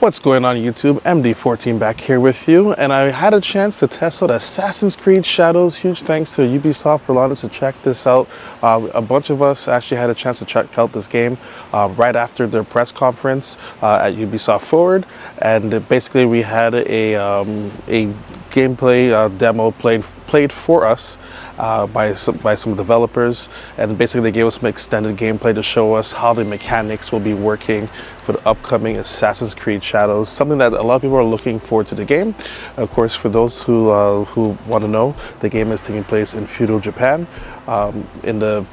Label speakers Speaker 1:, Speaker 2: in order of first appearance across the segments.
Speaker 1: What's going on YouTube? MD14 back here with you, and I had a chance to test out Assassin's Creed Shadows. Huge thanks to Ubisoft for allowing us to check this out. A bunch of us actually had a chance to check out this game right after their press conference at Ubisoft Forward, and basically we had a gameplay demo played for us by some developers, and basically they gave us some extended gameplay to show us how the mechanics will be working for the upcoming Assassin's Creed Shadows, something that a lot of people are looking forward to the game. Of course, for those who want to know, the game is taking place in feudal Japan in the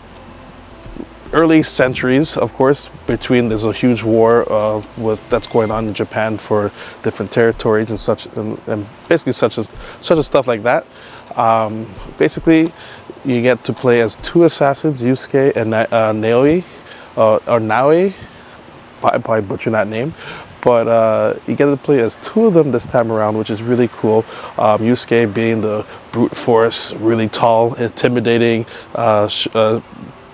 Speaker 1: early centuries. Of course, there's a huge war that's going on in Japan for different territories and such, and basically such as stuff like that. Basically, you get to play as two assassins, Yusuke and Naoi. I probably butchered that name, but you get to play as two of them this time around, which is really cool. Yusuke being the brute force, really tall, intimidating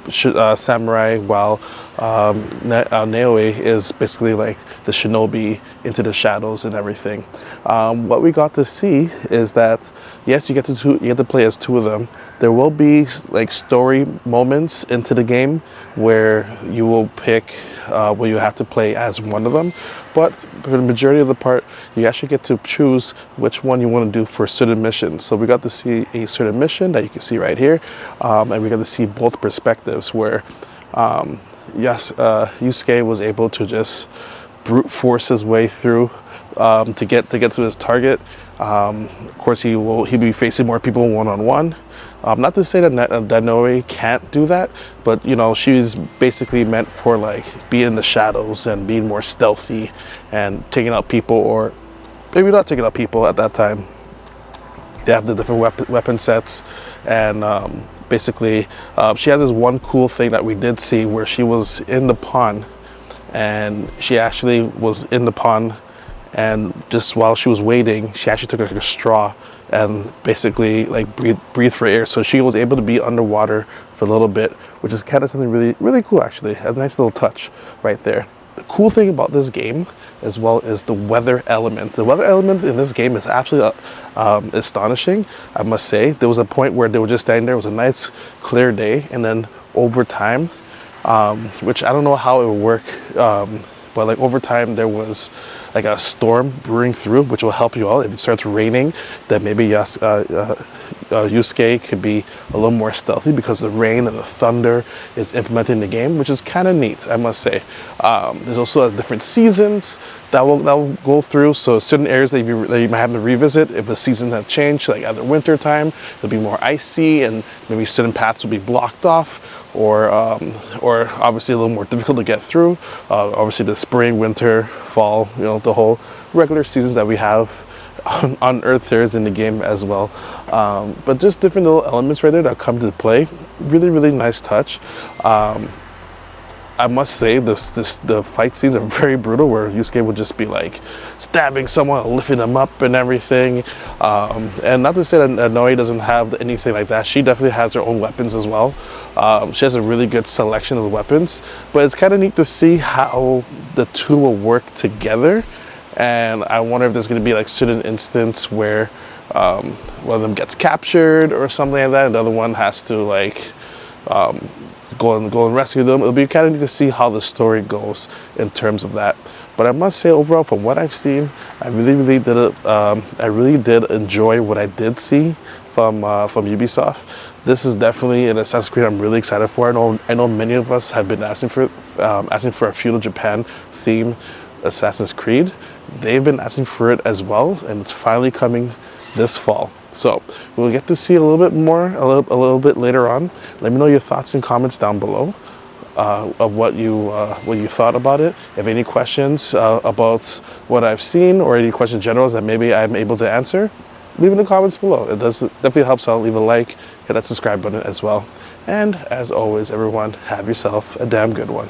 Speaker 1: samurai, while Naoi is basically like the shinobi into the shadows and everything. What we got to see is that yes, you get to play as two of them. There will be like story moments into the game where you will pick where you have to play as one of them, but for the majority of the part you actually get to choose which one you want to do for certain missions. So we got to see a certain mission that you can see right here, and we got to see both perspectives where Yusuke was able to just brute force his way through to get to his target. Of course, he'll be facing more people one-on-one. Not to say that Naoi can't do that, but you know, she's basically meant for like being in the shadows and being more stealthy and taking out people, or maybe not taking out people at that time. They have the different weapon sets, and basically she has this one cool thing that we did see where she was in the pond, and she actually was in the pond, and just while she was waiting, she actually took like a straw and basically like breathe for air, so she was able to be underwater for a little bit, which is kind of something really cool actually. A nice little touch right there. The cool thing about this game as well is the weather element. The weather element in this game is absolutely astonishing, I must say. There was a point where they were just standing there. It was a nice clear day, and then over time, which I don't know how it would work, but like over time there was like a storm brewing through, which will help you out. If it starts raining, then maybe Yusuke could be a little more stealthy because the rain and the thunder is implemented in the game, which is kind of neat, I must say. There's also different seasons that will go through, so certain areas that you might have to revisit if the seasons have changed, like either winter time, it'll be more icy and maybe certain paths will be blocked off, or obviously a little more difficult to get through. Obviously the spring, winter, fall, you know, the whole regular seasons that we have on Earth here is in the game as well. But just different little elements right there that come to play. Really nice touch. I must say the fight scenes are very brutal, where Yusuke would just be like stabbing someone, lifting them up and everything. And not to say that Naoi doesn't have anything like that. She definitely has her own weapons as well. She has a really good selection of weapons, but it's kind of neat to see how the two will work together. And I wonder if there's going to be like certain instance where one of them gets captured or something like that, and the other one has to like go and rescue them. It'll be kind of neat to see how the story goes in terms of that. But I must say, overall, from what I've seen, I really did enjoy what I did see from Ubisoft. This is definitely an Assassin's Creed I'm really excited for. I know many of us have been asking for a feudal Japan theme Assassin's Creed. They've been asking for it as well, and it's finally coming this fall. So we'll get to see a little bit more a little bit later on. Let me know your thoughts and comments down below of what you thought about it. If any questions about what I've seen, or any questions in general that maybe I'm able to answer, leave in the comments below. It definitely helps out. Leave a like, hit that subscribe button as well. And as always, everyone, have yourself a damn good one.